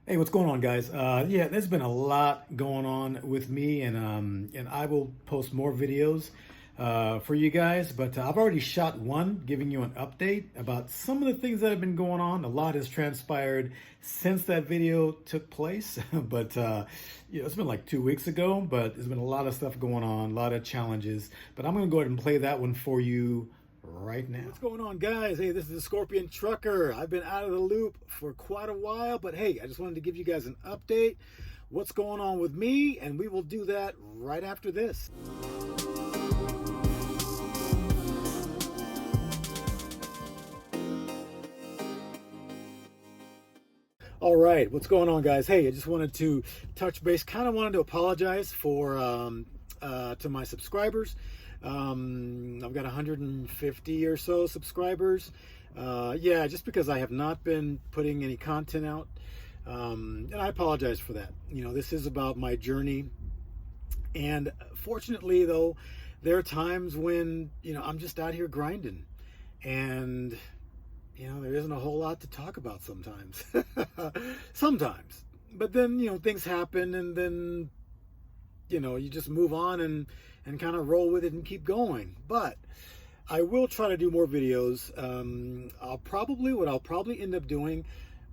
Hey, what's going on, guys? Yeah, there's been a lot going on with me, and I will post more videos for you guys. But I've already shot one, giving you an update about some of the things that have been going on. A lot has transpired since that video took place, but it's been like 2 weeks ago. But there's been a lot of stuff going on, a lot of challenges. But I'm gonna go ahead and play that one for you right now. What's going on, guys? Hey, this is the Scorpion Trucker. I've been out of the loop for quite a while, but hey, I just wanted to give you guys an update. What's going on with me, and we will do that right after this. All right, what's going on, guys? Hey, I just wanted to touch base. Kind of wanted to apologize for to my subscribers. I've got 150 or so subscribers. Yeah, just because I have not been putting any content out, and I apologize for that. This is about my journey, and fortunately, though, there are times when I'm just out here grinding, and there isn't a whole lot to talk about sometimes. Sometimes. But then, things happen, and then, you just move on and kind of roll with it and keep going. But I will try to do more videos. What I'll probably end up doing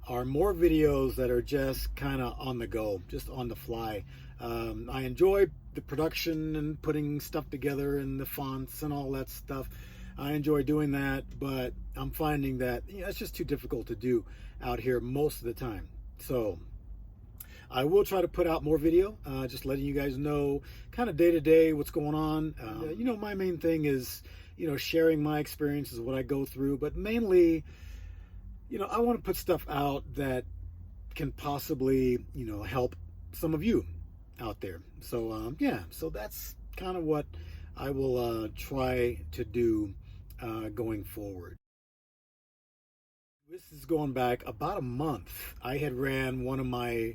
are more videos that are just kind of on the go, just on the fly. I enjoy the production and putting stuff together and the fonts and all that stuff. I enjoy doing that, but I'm finding that it's just too difficult to do out here most of the time. So I will try to put out more video, just letting you guys know kind of day to day what's going on. My main thing is, sharing my experiences, what I go through, but mainly, I want to put stuff out that can possibly, help some of you out there. So, so that's kind of what I will try to do going forward. This is going back about a month. I had ran one of my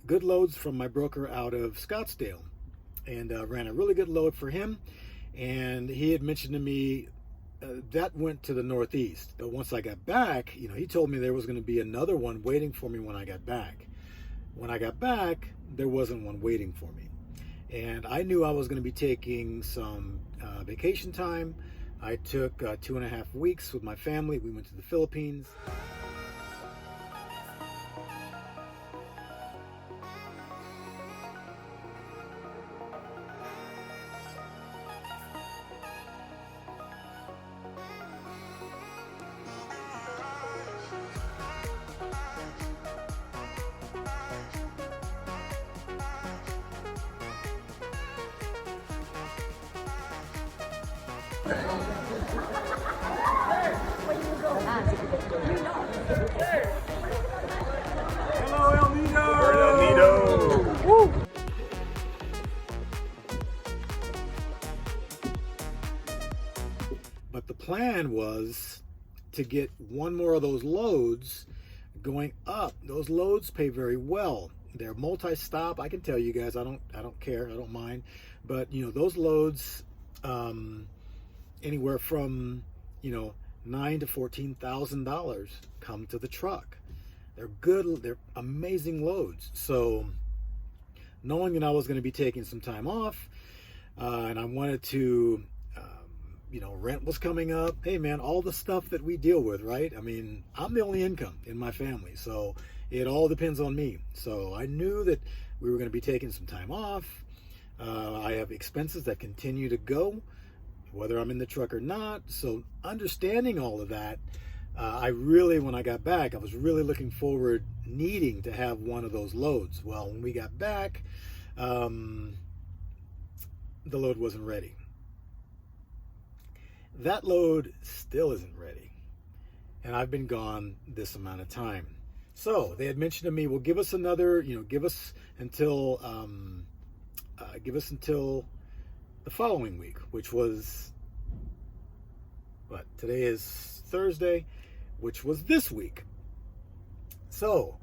good loads from my broker out of Scottsdale, and ran a really good load for him. And he had mentioned to me that went to the Northeast. But once I got back, he told me there was going to be another one waiting for me when I got back. When I got back, there wasn't one waiting for me. And I knew I was going to be taking some vacation time. I took 2.5 weeks with my family. We went to the Philippines. Hello, El Nido! El Nido! Woo! But the plan was to get one more of those loads going up. Those loads pay very well. They're multi-stop. I can tell you guys, I don't care. I don't mind. But those loads, anywhere from $9,000 to $14,000 come to the truck. They're good. They're amazing loads. So knowing that I was going to be taking some time off, and I wanted to, rent was coming up. Hey man, all the stuff that we deal with, right? I mean, I'm the only income in my family, so it all depends on me. So I knew that we were going to be taking some time off. I have expenses that continue to go, whether I'm in the truck or not. So understanding all of that, when I got back, I was really looking forward, needing to have one of those loads. Well, when we got back, the load wasn't ready. That load still isn't ready. And I've been gone this amount of time. So they had mentioned to me, well, give us another, give us until the following week, which was, today is Thursday, which was this week. So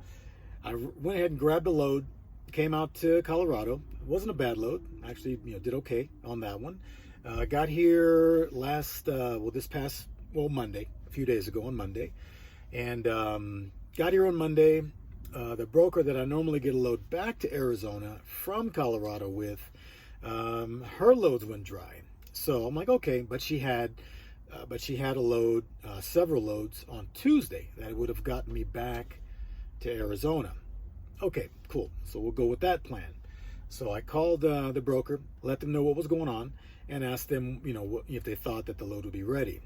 I went ahead and grabbed a load, came out to Colorado. It wasn't a bad load. Actually, did okay on that one. Got here Monday, a few days ago on Monday. And got here on Monday. the broker that I normally get a load back to Arizona from Colorado with, her loads went dry. So I'm like, okay, but she had a load, several loads on Tuesday that would have gotten me back to Arizona. Okay, cool. So we'll go with that plan. So I called the broker, let them know what was going on, and asked them, if they thought that the load would be ready.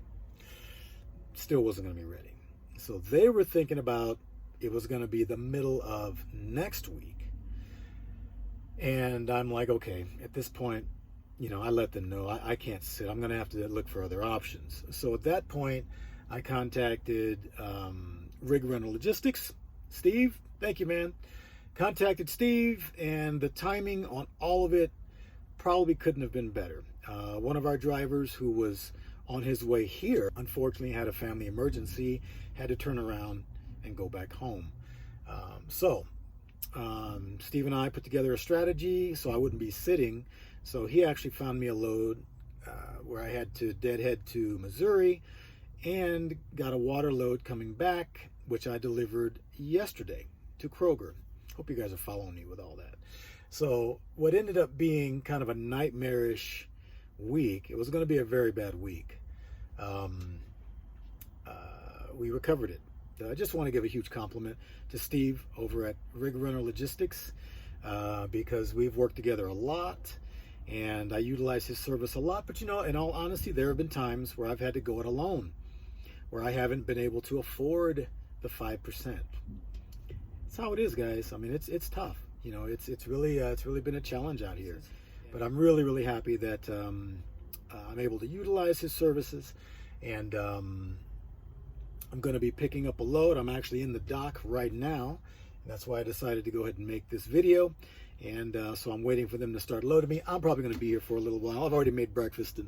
Still wasn't going to be ready. So they were thinking about it was going to be the middle of next week. And I'm like, okay, at this point, I let them know I can't sit. I'm going to have to look for other options. So at that point, I contacted Rig Rental Logistics. Steve, thank you, man. Contacted Steve, and the timing on all of it probably couldn't have been better. One of our drivers who was on his way here, unfortunately, had a family emergency, had to turn around and go back home. Steve and I put together a strategy so I wouldn't be sitting. So he actually found me a load where I had to deadhead to Missouri and got a water load coming back, which I delivered yesterday to Kroger. Hope you guys are following me with all that. So what ended up being kind of a nightmarish week, it was going to be a very bad week. We recovered it. I just want to give a huge compliment to Steve over at Rig Rental Logistics because we've worked together a lot and I utilize his service a lot. But in all honesty, there have been times where I've had to go it alone, where I haven't been able to afford the 5%. That's how it is, guys. I mean, it's tough. It's really been a challenge out here. But I'm really, really happy that I'm able to utilize his services, and I'm going to be picking up a load. I'm actually in the dock right now. And that's why I decided to go ahead and make this video. And so I'm waiting for them to start loading me. I'm probably going to be here for a little while. I've already made breakfast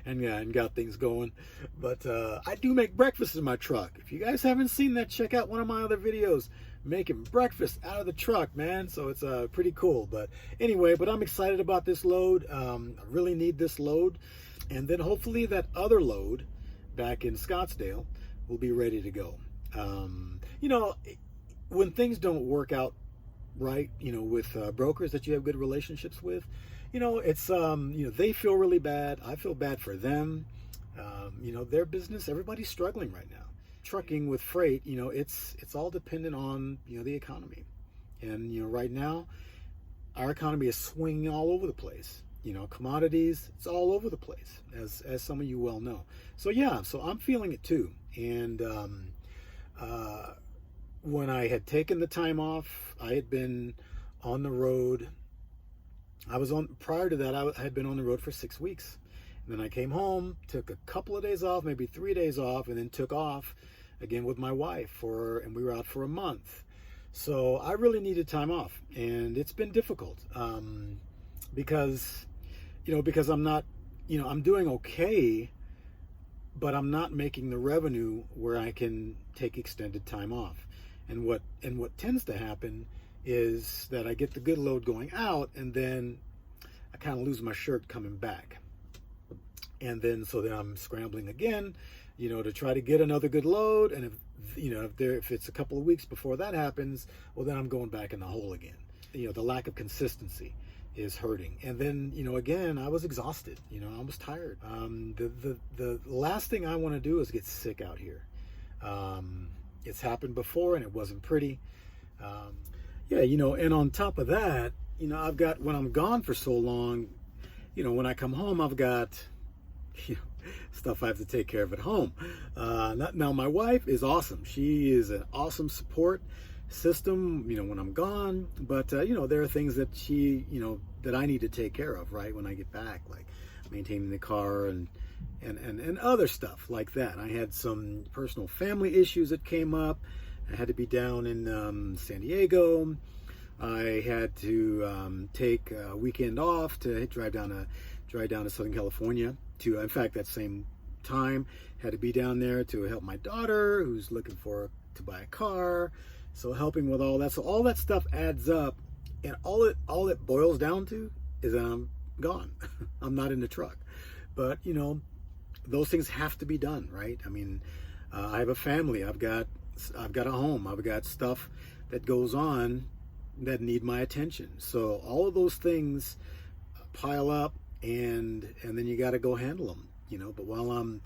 and got things going. But I do make breakfast in my truck. If you guys haven't seen that, check out one of my other videos making breakfast out of the truck, man. So it's pretty cool. But anyway, I'm excited about this load. I really need this load. And then hopefully that other load back in Scottsdale will be ready to go. When things don't work out right, with brokers that you have good relationships with, it's they feel really bad. I feel bad for them. Their business, everybody's struggling right now. Trucking with freight, it's all dependent on the economy, and right now our economy is swinging all over the place. Commodities, it's all over the place, as some of you well know. So I'm feeling it too. And when I had taken the time off, I had been on the road. Prior to that, I had been on the road for 6 weeks. And then I came home, took a couple of days off, maybe 3 days off, and then took off again with my wife and we were out for a month. So I really needed time off, and it's been difficult because I'm not, I'm doing okay, but I'm not making the revenue where I can take extended time off. And what tends to happen is that I get the good load going out, and then I kind of lose my shirt coming back. And then so then I'm scrambling again, to try to get another good load. And if it's a couple of weeks before that happens, well, then I'm going back in the hole again. The lack of consistency is hurting. And then, again, I was exhausted. I was tired. The last thing I want to do is get sick out here. It's happened before and it wasn't pretty. And on top of that, I've got, when I'm gone for so long, when I come home, I've got, stuff I have to take care of at home. Now my wife is awesome. She is an awesome support system, when I'm gone, but there are things that she, that I need to take care of right when I get back, like maintaining the car and other stuff like that. I had some personal family issues that came up. I had to be down in San Diego. I had to take a weekend off to drive down to Southern California to, in fact, that same time, had to be down there to help my daughter who's looking to buy a car. So helping with all that. So all that stuff adds up, and all it boils down to is that I'm gone. I'm not in the truck. But, those things have to be done, right? I mean, I have a family. I've got, I've got a home. I've got stuff that goes on that need my attention. So all of those things pile up, and then you got to go handle them, you know. But while I'm,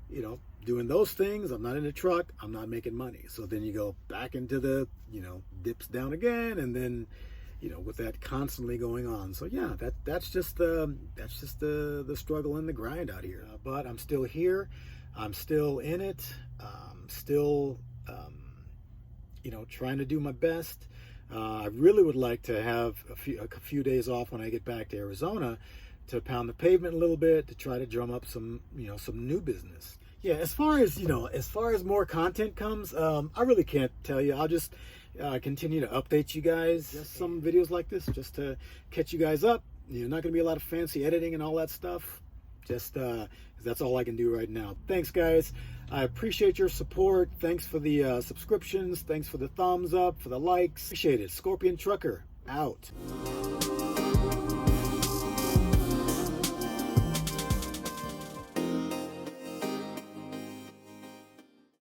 you know, doing those things, I'm not in the truck, I'm not making money. So then you go back into the, you know, dips down again, and then, you know, with that constantly going on. So yeah, that's just the struggle and the grind out here. But I'm still here. I'm still in it. Still, you know, trying to do my best. I really would like to have a few days off when I get back to Arizona to pound the pavement a little bit, to try to drum up some, you know, some new business. Yeah, as far as more content comes, I really can't tell you. I'll just continue to update you guys. Just some videos like this, just to catch you guys up. You're not going to be a lot of fancy editing and all that stuff. Just that's all I can do right now. Thanks, guys. I appreciate your support. Thanks for the subscriptions. Thanks for the thumbs up, for the likes. Appreciate it. Scorpion Trucker out.